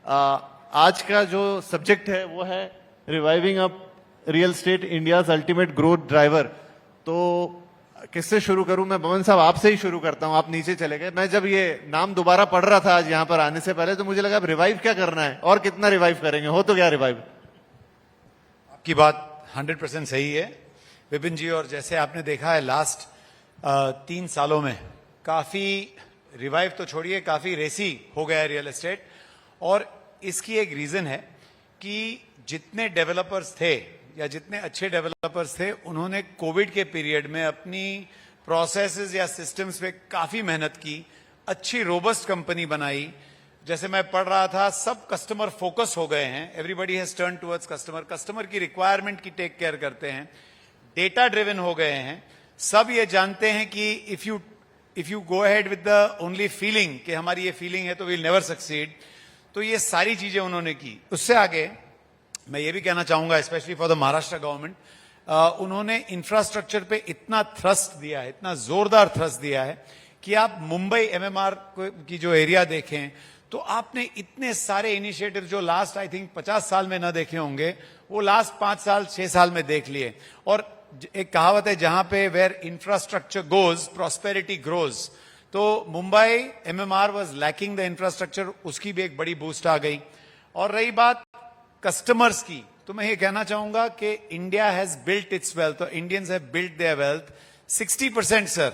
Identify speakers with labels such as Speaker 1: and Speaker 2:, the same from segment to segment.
Speaker 1: आज का जो सब्जेक्ट है वो है reviving up real estate India's ultimate growth driver. तो किससे शुरू करूं? मैं बमन साहब आपसे ही शुरू करता हूं, आप नीचे चले गए। मैं जब ये नाम दोबारा पढ़ रहा था आज यहां पर आने से पहले तो मुझे लगा अब रिवाइव क्या करना है और कितना रिवाइव करेंगे, हो तो क्या रिवाइव।
Speaker 2: आपकी बात 100% सही है विपिन जी, और जैसे आपने देखा है लास्ट 3 सालों में काफी रिवाइव तो छोड़िए, काफी रेसी हो गया है रियल एस्टेट। और इसकी एक रीजन है कि जितने डेवलपर्स थे या जितने अच्छे डेवलपर्स थे उन्होंने कोविड के पीरियड में अपनी प्रोसेसेस या सिस्टम्स पे काफी मेहनत की, अच्छी रोबस्ट कंपनी बनाई। जैसे मैं पढ़ रहा था, सब कस्टमर फोकस हो गए हैं, everybody has turn towards customer, customer की रिक्वायरमेंट की टेक केयर करते हैं, डेटा ड्रिवन हो गए हैं। सब ये जानते हैं कि if you go ahead with the only feeling कि हमारी ये फीलिंग है तो विल नेवर सक्सीड, तो ये सारी चीजें उन्होंने की। उससे आगे मैं ये भी कहना चाहूंगा, specially for the Maharashtra government, उन्होंने इंफ्रास्ट्रक्चर पे इतना थ्रस्ट दिया है, इतना जोरदार थ्रस्ट दिया है कि आप मुंबई एमएमआर की जो एरिया देखें तो आपने इतने सारे इनिशिएटिव जो लास्ट आई थिंक 50 साल में ना देखे होंगे वो लास्ट 5 साल 6 साल में देख लिए। और एक कहावत है, जहां पे where infrastructure goes prosperity grows. तो Mumbai MMR was lacking the infrastructure, उसकी भी एक बड़ी बूस्ट आ गई। और रही बात कस्टमर्स की, तो मैं ये कहना चाहूंगा कि India has built its wealth, और Indians have built their wealth 60% sir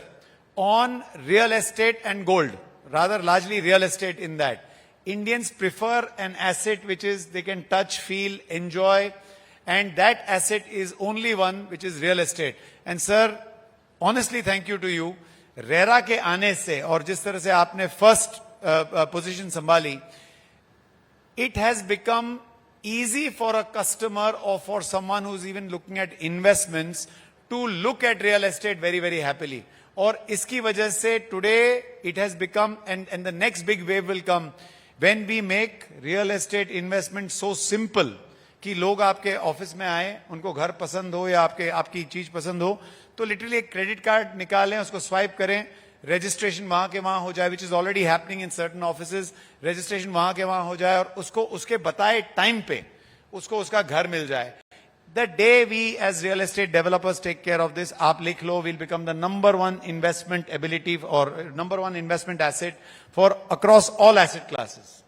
Speaker 2: on real estate and gold, rather largely real estate in that. Indians prefer an asset which is they can touch, feel, enjoy, and that asset is only one which is real estate. And sir, honestly thank you to you. RERA के आने से और जिस तरह से आपने first position संभाली, it has become easy for a customer or for someone who's even looking at investments to look at real estate very very happily. और इसकी वजह से today it has become and the next big wave will come when we make real estate investment so simple कि लोग आपके office में आए, उनको घर पसंद हो या आपकी चीज पसंद हो तो लिटरली एक क्रेडिट कार्ड निकालें, उसको स्वाइप करें, रजिस्ट्रेशन वहां के वहां हो जाए, which is already happening in certain offices. Registration वहां के वहां हो जाए और उसको उसके बताए टाइम पे उसको उसका घर मिल जाए। The day we as real estate developers take care of this, aap likh lo, will become the number one investment ability or number one investment asset for across all asset classes.